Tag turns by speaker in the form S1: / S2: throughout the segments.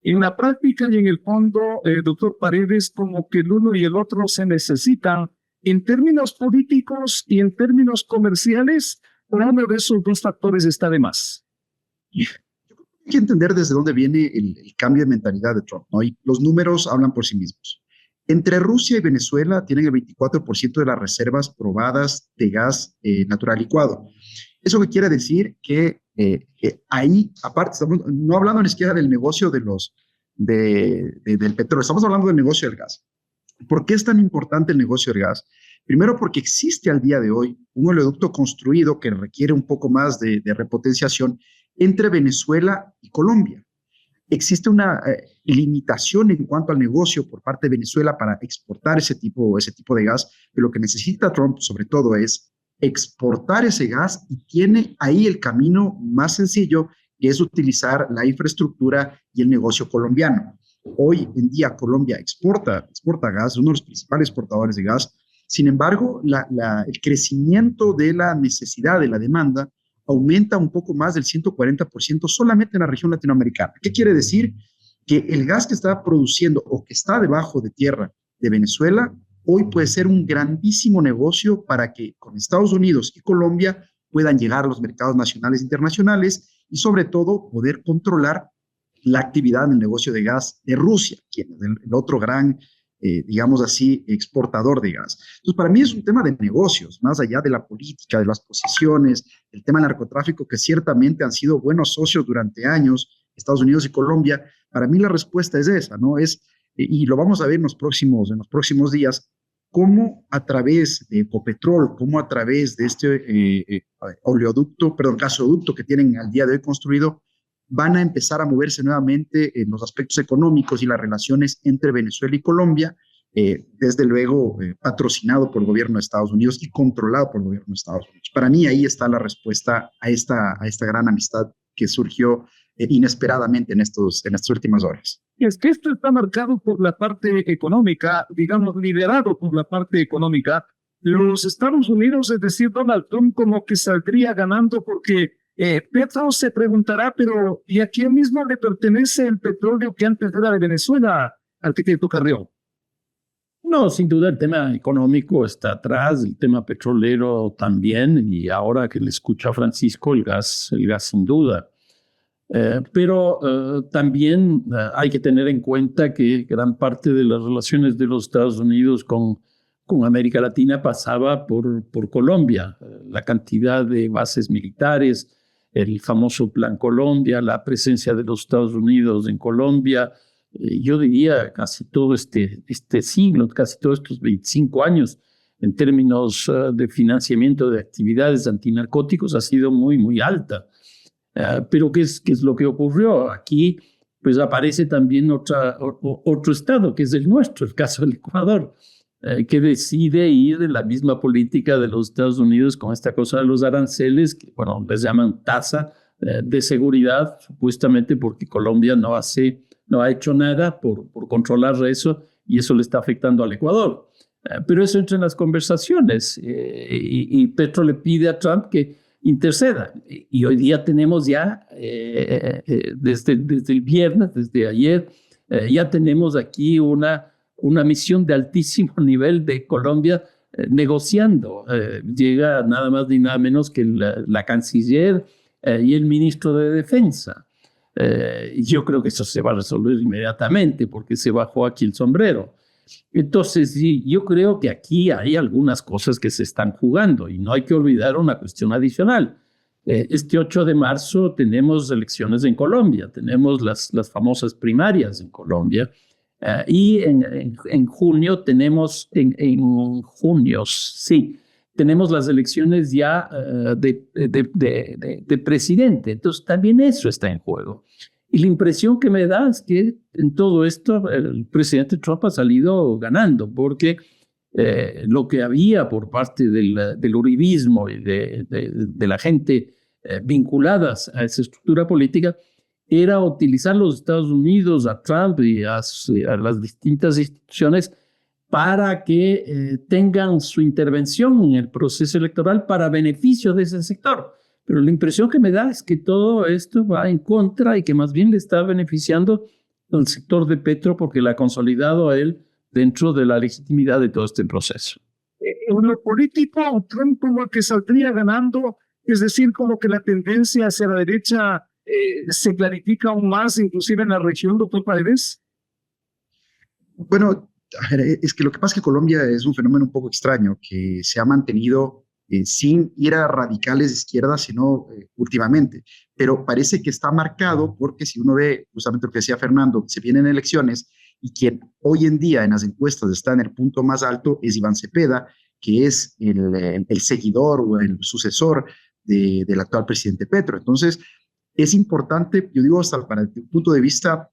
S1: En la práctica y en el fondo, doctor Paredes, como que el uno y el otro se necesitan en términos políticos y en términos comerciales, uno de esos dos factores está de más.
S2: Hay que entender desde dónde viene el cambio de mentalidad de Trump, ¿no? Y los números hablan por sí mismos. Entre Rusia y Venezuela tienen el 24% de las reservas probadas de gas natural licuado. ¿Eso qué quiere decir? Que ahí, aparte, estamos no hablando ni siquiera del negocio del petróleo, estamos hablando del negocio del gas. ¿Por qué es tan importante el negocio del gas? Primero, porque existe al día de hoy un oleoducto construido que requiere un poco más de repotenciación entre Venezuela y Colombia. Existe una limitación en cuanto al negocio por parte de Venezuela para exportar ese tipo de gas, pero lo que necesita Trump sobre todo es exportar ese gas y tiene ahí el camino más sencillo, que es utilizar la infraestructura y el negocio colombiano. Hoy en día Colombia exporta gas, es uno de los principales exportadores de gas. Sin embargo, el crecimiento de la necesidad, de la demanda, aumenta un poco más del 140% solamente en la región latinoamericana. ¿Qué quiere decir? Que el gas que está produciendo o que está debajo de tierra de Venezuela, hoy puede ser un grandísimo negocio para que con Estados Unidos y Colombia puedan llegar a los mercados nacionales e internacionales y sobre todo poder controlar la actividad en el negocio de gas de Rusia, quien es el otro gran, digamos así, exportador de gas. Entonces, para mí es un tema de negocios, más allá de la política, de las posiciones, el tema del narcotráfico, que ciertamente han sido buenos socios durante años, Estados Unidos y Colombia. Para mí la respuesta es esa, ¿no? Y lo vamos a ver en los próximos días, cómo a través de Ecopetrol, cómo a través de este gasoducto que tienen al día de hoy construido, van a empezar a moverse nuevamente en los aspectos económicos y las relaciones entre Venezuela y Colombia, desde luego patrocinado por el gobierno de Estados Unidos y controlado por el gobierno de Estados Unidos. Para mí ahí está la respuesta a esta gran amistad que surgió inesperadamente en estas últimas horas.
S1: Es que esto está marcado por la parte económica, digamos, liderado por la parte económica. Los Estados Unidos, es decir, Donald Trump, como que saldría ganando porque Petro se preguntará, pero ¿y a quién mismo le pertenece el petróleo que antes era de Venezuela, arquitecto Carrió?
S3: No, sin duda el tema económico está atrás, el tema petrolero también, y ahora que le escucha a Francisco, el gas sin duda. Pero también hay que tener en cuenta que gran parte de las relaciones de los Estados Unidos con América Latina pasaba por Colombia. La cantidad de bases militares, el famoso Plan Colombia, la presencia de los Estados Unidos en Colombia, yo diría casi todo este siglo, casi todos estos 25 años, en términos de financiamiento de actividades antinarcóticos, ha sido muy, muy alta. Pero ¿qué es lo que ocurrió? Aquí pues aparece también otro estado, que es el nuestro, el caso del Ecuador, que decide ir en la misma política de los Estados Unidos con esta cosa de los aranceles, que bueno, les llaman tasa de seguridad, supuestamente porque Colombia no ha hecho nada por controlar eso y eso le está afectando al Ecuador. Pero eso entra en las conversaciones y Petro le pide a Trump que interceda. Y hoy día tenemos ya, desde el viernes, desde ayer, ya tenemos aquí una misión de altísimo nivel de Colombia negociando. Llega nada más ni nada menos que la canciller y el ministro de Defensa. Yo creo que eso se va a resolver inmediatamente porque se bajó aquí el sombrero. Entonces, sí, yo creo que aquí hay algunas cosas que se están jugando y no hay que olvidar una cuestión adicional. Este 8 de marzo tenemos elecciones en Colombia, tenemos las famosas primarias en Colombia y en junio tenemos, tenemos las elecciones ya de presidente. Entonces, también eso está en juego. Y la impresión que me da es que en todo esto el presidente Trump ha salido ganando, porque lo que había por parte del uribismo y de la gente vinculadas a esa estructura política era utilizar los Estados Unidos, a Trump y a las distintas instituciones para que tengan su intervención en el proceso electoral para beneficio de ese sector. Pero la impresión que me da es que todo esto va en contra y que más bien le está beneficiando el sector de Petro porque la ha consolidado a él dentro de la legitimidad de todo este proceso.
S1: En lo político, Trump como que saldría ganando, es decir, como que la tendencia hacia la derecha se clarifica aún más, inclusive en la región, doctor Paredes.
S2: Bueno, a ver, es que lo que pasa es que Colombia es un fenómeno un poco extraño que se ha mantenido sin ir a radicales de izquierda, sino últimamente. Pero parece que está marcado porque si uno ve justamente lo que decía Fernando, se vienen elecciones y quien hoy en día en las encuestas está en el punto más alto es Iván Cepeda, que es el seguidor o el sucesor del actual presidente Petro. Entonces, es importante, yo digo, hasta para el punto de vista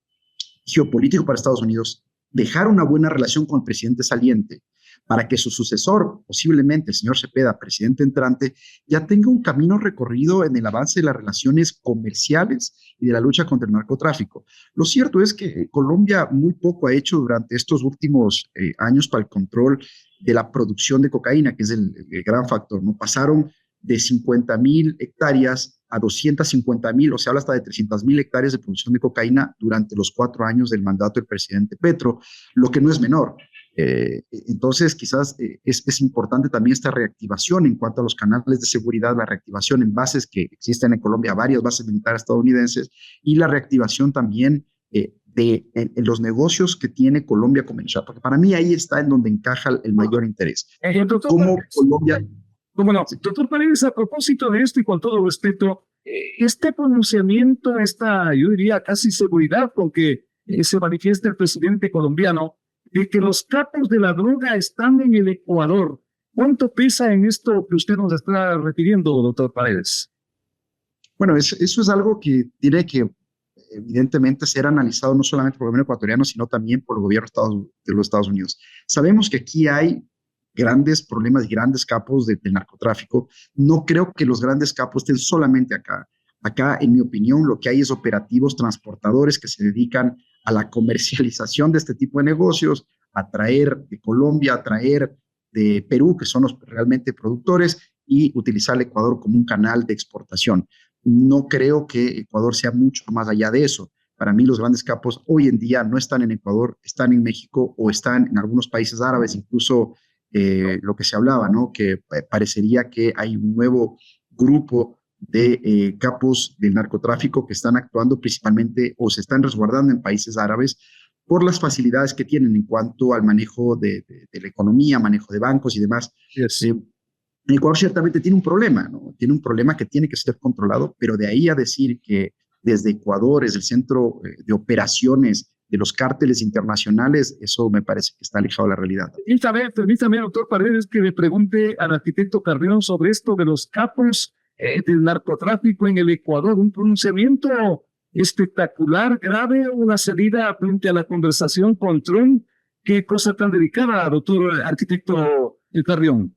S2: geopolítico para Estados Unidos, dejar una buena relación con el presidente saliente para que su sucesor, posiblemente el señor Cepeda, presidente entrante, ya tenga un camino recorrido en el avance de las relaciones comerciales y de la lucha contra el narcotráfico. Lo cierto es que Colombia muy poco ha hecho durante estos últimos años para el control de la producción de cocaína, que es el gran factor, ¿no? Pasaron de 50,000 hectáreas a 250,000, o se habla hasta de 300,000 hectáreas de producción de cocaína durante los 4 años del mandato del presidente Petro, lo que no es menor. Entonces, quizás es importante también esta reactivación en cuanto a los canales de seguridad, la reactivación en bases que existen en Colombia, varias bases militares estadounidenses, y la reactivación también en los negocios que tiene Colombia con Venezuela, porque para mí ahí está en donde encaja el mayor interés. ¿Cómo Colombia?
S1: Bueno, doctor Paredes, a propósito de esto y con todo respeto, este pronunciamiento, esta, yo diría, casi seguridad con que se manifiesta el presidente colombiano, de que los capos de la droga están en el Ecuador. ¿Cuánto pesa en esto que usted nos está refiriendo, doctor Paredes?
S2: Bueno, eso es algo que tiene que evidentemente ser analizado no solamente por el gobierno ecuatoriano, sino también por el gobierno de los Estados Unidos. Sabemos que aquí hay grandes problemas y grandes capos del narcotráfico. No creo que los grandes capos estén solamente acá. Acá, en mi opinión, lo que hay es operativos transportadores que se dedican a la comercialización de este tipo de negocios, a traer de Colombia, a traer de Perú, que son los realmente productores, y utilizar el Ecuador como un canal de exportación. No creo que Ecuador sea mucho más allá de eso. Para mí los grandes capos hoy en día no están en Ecuador, están en México o están en algunos países árabes, incluso lo que se hablaba, ¿no? Que parecería que hay un nuevo grupo de capos del narcotráfico que están actuando principalmente o se están resguardando en países árabes por las facilidades que tienen en cuanto al manejo de la economía, manejo de bancos y demás.
S1: Yes.
S2: Ecuador ciertamente tiene un problema, ¿no? Tiene un problema que tiene que ser controlado, pero de ahí a decir que desde Ecuador es el centro de operaciones de los cárteles internacionales, eso me parece que está alejado de la realidad.
S1: Permítame, doctor Paredes, que le pregunte al arquitecto Carrión sobre esto de los capos del narcotráfico en el Ecuador. Un pronunciamiento espectacular, grave, una salida frente a la conversación con Trump. Qué cosa tan delicada, doctor arquitecto Carrión.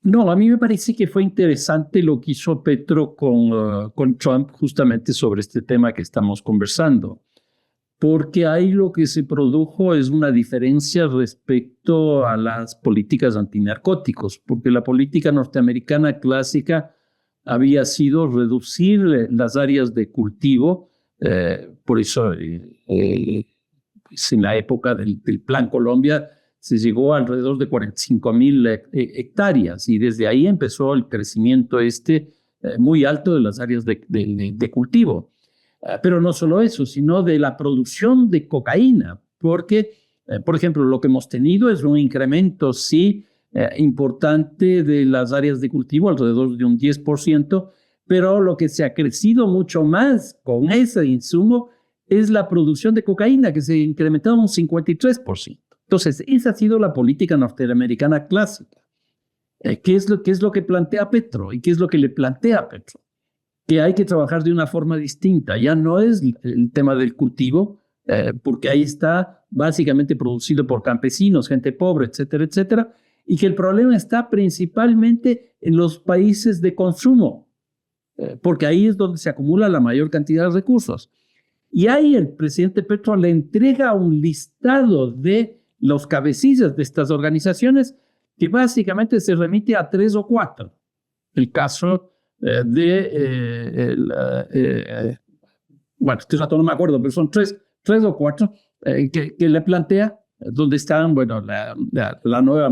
S3: No, a mí me parece que fue interesante lo que hizo Petro con Trump justamente sobre este tema que estamos conversando, porque ahí lo que se produjo es una diferencia respecto a las políticas antinarcóticos, porque la política norteamericana clásica había sido reducir las áreas de cultivo, por eso pues en la época del Plan Colombia se llegó a alrededor de 45,000 hectáreas y desde ahí empezó el crecimiento muy alto de las áreas de cultivo. Pero no solo eso, sino de la producción de cocaína, porque, por ejemplo, lo que hemos tenido es un incremento, sí, importante de las áreas de cultivo, alrededor de un 10%, pero lo que se ha crecido mucho más con ese insumo es la producción de cocaína, que se ha incrementado un 53%. Entonces, esa ha sido la política norteamericana clásica. ¿Qué es lo que plantea Petro? ¿Y qué es lo que le plantea Petro? Que hay que trabajar de una forma distinta. Ya no es el tema del cultivo, porque ahí está básicamente producido por campesinos, gente pobre, etcétera, etcétera, y que el problema está principalmente en los países de consumo, porque ahí es donde se acumula la mayor cantidad de recursos. Y ahí el presidente Petro le entrega un listado de los cabecillas de estas organizaciones que básicamente se remite a 3 o 4. El caso bueno, este rato no me acuerdo, pero son tres tres o cuatro, que le plantea dónde están, bueno, la nueva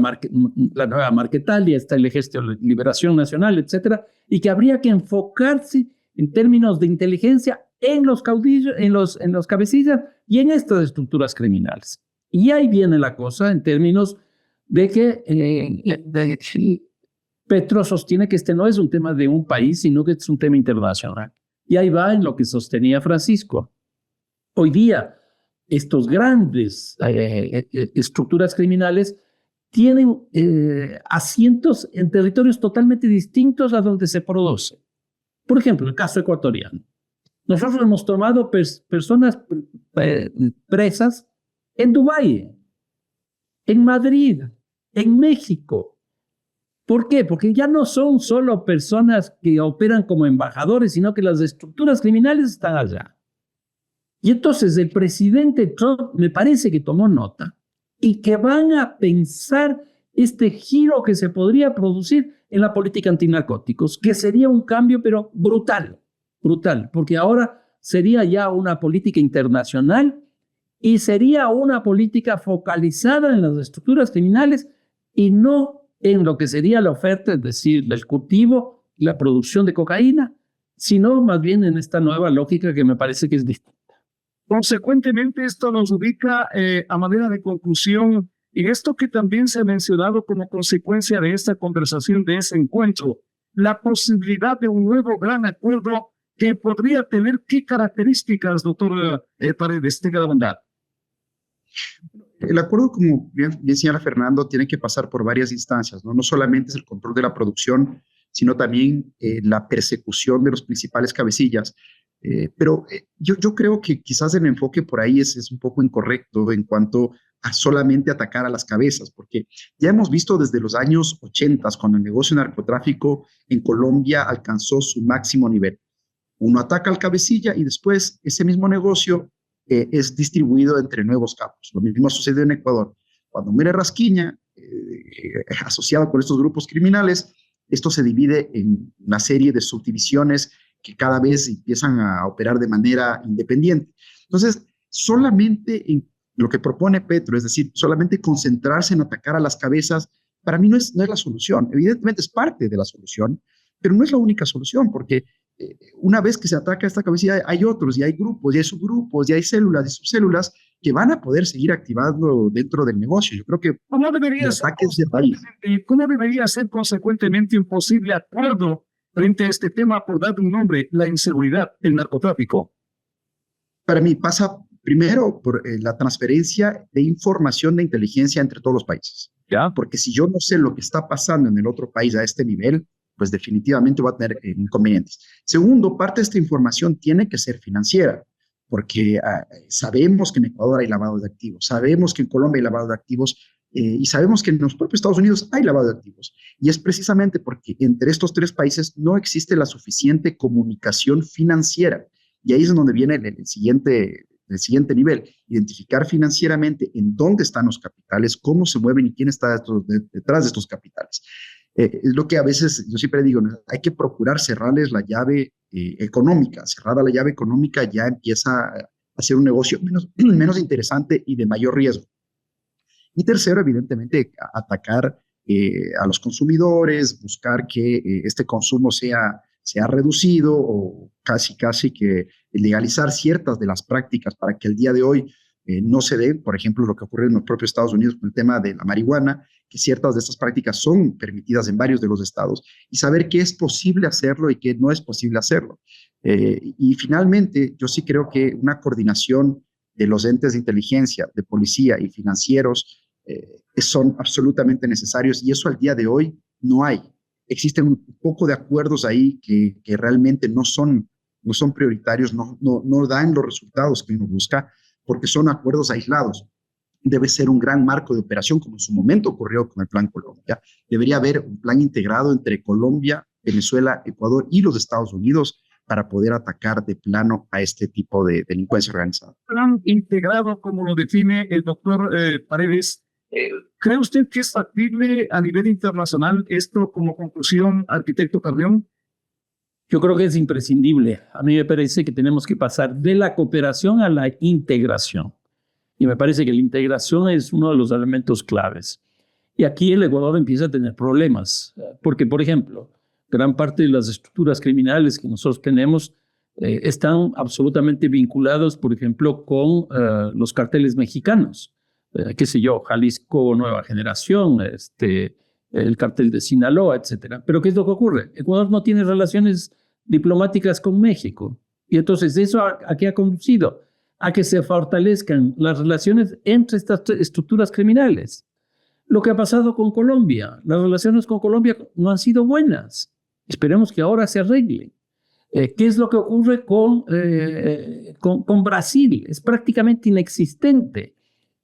S3: Marquetalia, está el Ejército de Liberación Nacional, etcétera, y que habría que enfocarse en términos de inteligencia en los caudillos, en los cabecillas y en estas estructuras criminales. Y ahí viene la cosa en términos de que Petro sostiene que este no es un tema de un país, sino que es un tema internacional. Y ahí va en lo que sostenía Francisco. Hoy día, estos grandes estructuras criminales tienen asientos en territorios totalmente distintos a donde se produce. Por ejemplo, el caso ecuatoriano. Nosotros hemos tomado personas presas en Dubái, en Madrid, en México. ¿Por qué? Porque ya no son solo personas que operan como embajadores, sino que las estructuras criminales están allá. Y entonces el presidente Trump me parece que tomó nota y que van a pensar este giro que se podría producir en la política antinarcóticos, que sería un cambio pero brutal, porque ahora sería ya una política internacional y sería una política focalizada en las estructuras criminales y no en lo que sería la oferta, es decir, el cultivo y la producción de cocaína, sino más bien en esta nueva lógica que me parece que es distinta.
S1: Consecuentemente, esto nos ubica a manera de conclusión en esto que también se ha mencionado como consecuencia de esta conversación, de ese encuentro, la posibilidad de un nuevo gran acuerdo que podría tener qué características, doctor Paredes, tenga la bondad.
S2: El acuerdo, como bien señala Fernando, tiene que pasar por varias instancias, ¿no? No solamente es el control de la producción, sino también la persecución de los principales cabecillas. Pero yo creo que quizás el enfoque por ahí es un poco incorrecto en cuanto a solamente atacar a las cabezas, porque ya hemos visto desde los años 80, cuando el negocio de narcotráfico en Colombia alcanzó su máximo nivel. Uno ataca al cabecilla y después ese mismo negocio es distribuido entre nuevos capos. Lo mismo sucedió en Ecuador. Cuando muere Rasquiña, asociado con estos grupos criminales, esto se divide en una serie de subdivisiones que cada vez empiezan a operar de manera independiente. Entonces, solamente en lo que propone Petro, es decir, solamente concentrarse en atacar a las cabezas, para mí no es la solución. Evidentemente es parte de la solución, pero no es la única solución, porque una vez que se ataca a esta cabecilla, hay otros, y hay grupos, y hay subgrupos, y hay células y subcélulas que van a poder seguir activando dentro del negocio. Yo creo que
S1: ¿Cómo debería ser consecuentemente un posible acuerdo frente a este tema, por dar un nombre, la inseguridad, el narcotráfico?
S2: Para mí pasa primero por la transferencia de información de inteligencia entre todos los países.
S1: ¿Ya?
S2: Porque si yo no sé lo que está pasando en el otro país a este nivel, pues definitivamente va a tener inconvenientes. Segundo, parte de esta información tiene que ser financiera, porque sabemos que en Ecuador hay lavado de activos, sabemos que en Colombia hay lavado de activos, y sabemos que en los propios Estados Unidos hay lavado de activos. Y es precisamente porque entre estos tres países no existe la suficiente comunicación financiera. Y ahí es donde viene el siguiente nivel, identificar financieramente en dónde están los capitales, cómo se mueven y quién está detrás de estos capitales. Es lo que a veces yo siempre digo, ¿no? Hay que procurar cerrarles la llave económica. Cerrada la llave económica ya empieza a ser un negocio menos interesante y de mayor riesgo. Y tercero, evidentemente, atacar a los consumidores, buscar que este consumo sea reducido o casi que legalizar ciertas de las prácticas para que el día de hoy no se dé, por ejemplo, lo que ocurre en los propios Estados Unidos con el tema de la marihuana, que ciertas de estas prácticas son permitidas en varios de los estados, y saber qué es posible hacerlo y qué no es posible hacerlo. Y finalmente, yo sí creo que una coordinación de los entes de inteligencia, de policía y financieros son absolutamente necesarios, y eso al día de hoy no hay. Existen un poco de acuerdos ahí que realmente no son prioritarios, no dan los resultados que uno busca, porque son acuerdos aislados. Debe ser un gran marco de operación, como en su momento ocurrió con el Plan Colombia. Debería haber un plan integrado entre Colombia, Venezuela, Ecuador y los Estados Unidos para poder atacar de plano a este tipo de delincuencia organizada.
S1: Plan integrado, como lo define el doctor Paredes. ¿Cree usted que es factible a nivel internacional esto como conclusión, arquitecto Carrión?
S3: Yo creo que es imprescindible. A mí me parece que tenemos que pasar de la cooperación a la integración. Y me parece que la integración es uno de los elementos claves. Y aquí el Ecuador empieza a tener problemas, porque, por ejemplo, gran parte de las estructuras criminales que nosotros tenemos están absolutamente vinculados, por ejemplo, con los carteles mexicanos. Qué sé yo, Jalisco Nueva Generación, el cartel de Sinaloa, etcétera. Pero ¿qué es lo que ocurre? Ecuador no tiene relaciones diplomáticas con México. Y entonces eso ¿a qué ha conducido? A que se fortalezcan las relaciones entre estas estructuras criminales. Lo que ha pasado con Colombia, las relaciones con Colombia no han sido buenas. Esperemos que ahora se arreglen. ¿Qué es lo que ocurre con Brasil? Es prácticamente inexistente.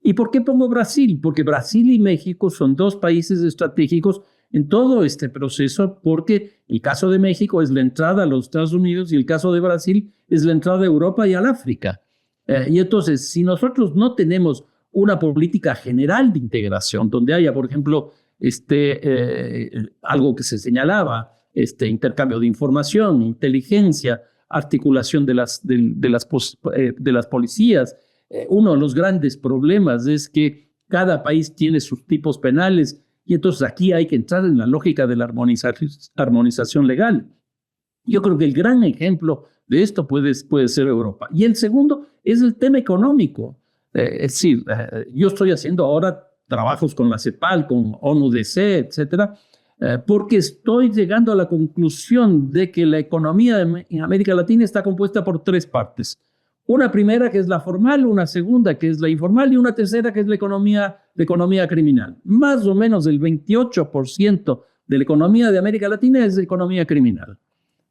S3: ¿Y por qué pongo Brasil? Porque Brasil y México son dos países estratégicos en todo este proceso, porque el caso de México es la entrada a los Estados Unidos y el caso de Brasil es la entrada a Europa y al África. Y entonces, si nosotros no tenemos una política general de integración, donde haya, por ejemplo, algo que se señalaba, intercambio de información, inteligencia, articulación de las policías. Uno de los grandes problemas es que cada país tiene sus tipos penales y entonces aquí hay que entrar en la lógica de la armonización legal. Yo creo que el gran ejemplo de esto puede ser Europa. Y el segundo es el tema económico. Es decir, yo estoy haciendo ahora trabajos con la CEPAL, con ONUDC, etcétera, porque estoy llegando a la conclusión de que la economía en América Latina está compuesta por tres partes. Una primera que es la formal, una segunda que es la informal y una tercera que es la economía criminal. Más o menos el 28% de la economía de América Latina es economía criminal.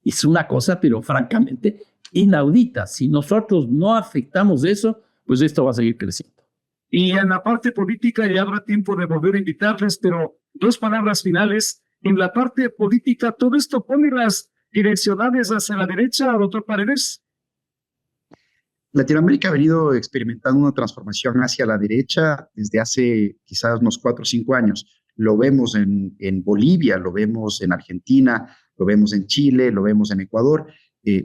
S3: Es una cosa, pero francamente, inaudita. Si nosotros no afectamos eso, pues esto va a seguir creciendo.
S1: Y en la parte política ya habrá tiempo de volver a invitarles, pero dos palabras finales. En la parte política, ¿todo esto pone las direccionales hacia la derecha, doctor Paredes?
S2: Latinoamérica ha venido experimentando una transformación hacia la derecha desde hace quizás unos 4 o 5 años. Lo vemos en Bolivia, lo vemos en Argentina, lo vemos en Chile, lo vemos en Ecuador.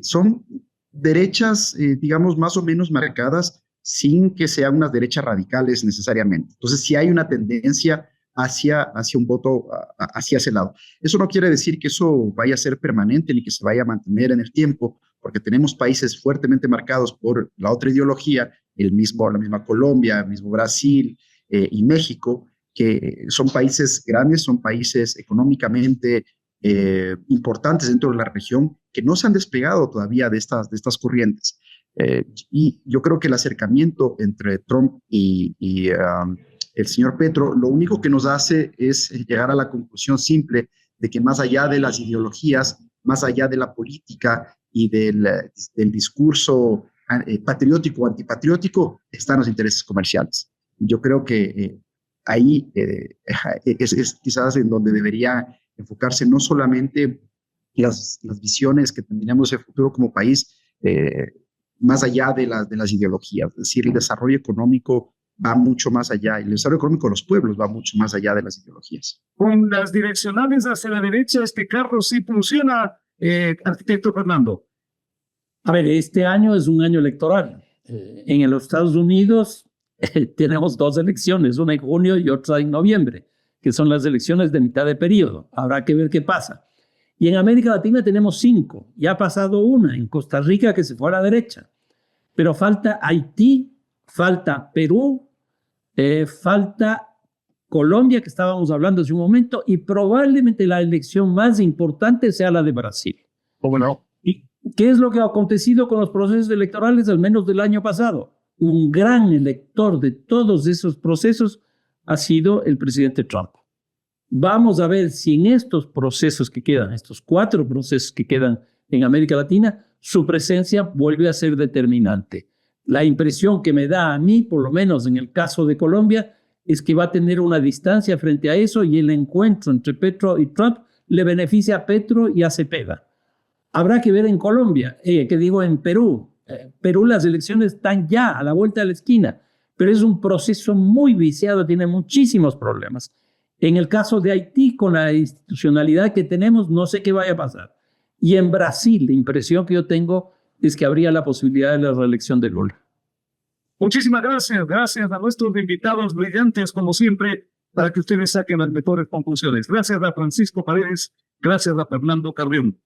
S2: Son derechas, digamos, más o menos marcadas sin que sean unas derechas radicales necesariamente. Entonces, sí hay una tendencia hacia un voto hacia ese lado. Eso no quiere decir que eso vaya a ser permanente ni que se vaya a mantener en el tiempo, porque tenemos países fuertemente marcados por la otra ideología, la misma Colombia, el mismo Brasil y México, que son países grandes, son países económicamente importantes dentro de la región, que no se han despegado todavía de estas corrientes. Y yo creo que el acercamiento entre Trump y el señor Petro, lo único que nos hace es llegar a la conclusión simple de que más allá de las ideologías, más allá de la política y del discurso patriótico o antipatriótico, están los intereses comerciales. Yo creo que ahí es quizás en donde debería enfocarse no solamente las visiones que tendríamos de futuro como país, más allá de las ideologías. Es decir, el desarrollo económico va mucho más allá, y el desarrollo económico de los pueblos va mucho más allá de las ideologías.
S1: Con las direccionales hacia la derecha, este carro sí funciona, arquitecto Fernando.
S3: A ver, este año es un año electoral. En los Estados Unidos tenemos 2 elecciones, una en junio y otra en noviembre, que son las elecciones de mitad de periodo. Habrá que ver qué pasa. Y en América Latina tenemos 5. Ya ha pasado una en Costa Rica que se fue a la derecha. Pero falta Haití, falta Perú, falta Colombia, que estábamos hablando hace un momento, y probablemente la elección más importante sea la de Brasil.
S1: ¿Cómo no?
S3: ¿Y qué es lo que ha acontecido con los procesos electorales, al menos del año pasado? Un gran elector de todos esos procesos ha sido el presidente Trump. Vamos a ver si en estos procesos que quedan, estos 4 procesos que quedan en América Latina, su presencia vuelve a ser determinante. La impresión que me da a mí, por lo menos en el caso de Colombia, es que va a tener una distancia frente a eso y el encuentro entre Petro y Trump le beneficia a Petro y a Cepeda. Habrá que ver en Colombia, en Perú. Perú las elecciones están ya a la vuelta de la esquina, pero es un proceso muy viciado, tiene muchísimos problemas. En el caso de Haití, con la institucionalidad que tenemos, no sé qué vaya a pasar. Y en Brasil, la impresión que yo tengo es que habría la posibilidad de la reelección de Lula.
S1: Muchísimas gracias. Gracias a nuestros invitados brillantes, como siempre, para que ustedes saquen las mejores conclusiones. Gracias a Francisco Paredes. Gracias a Fernando Carrión.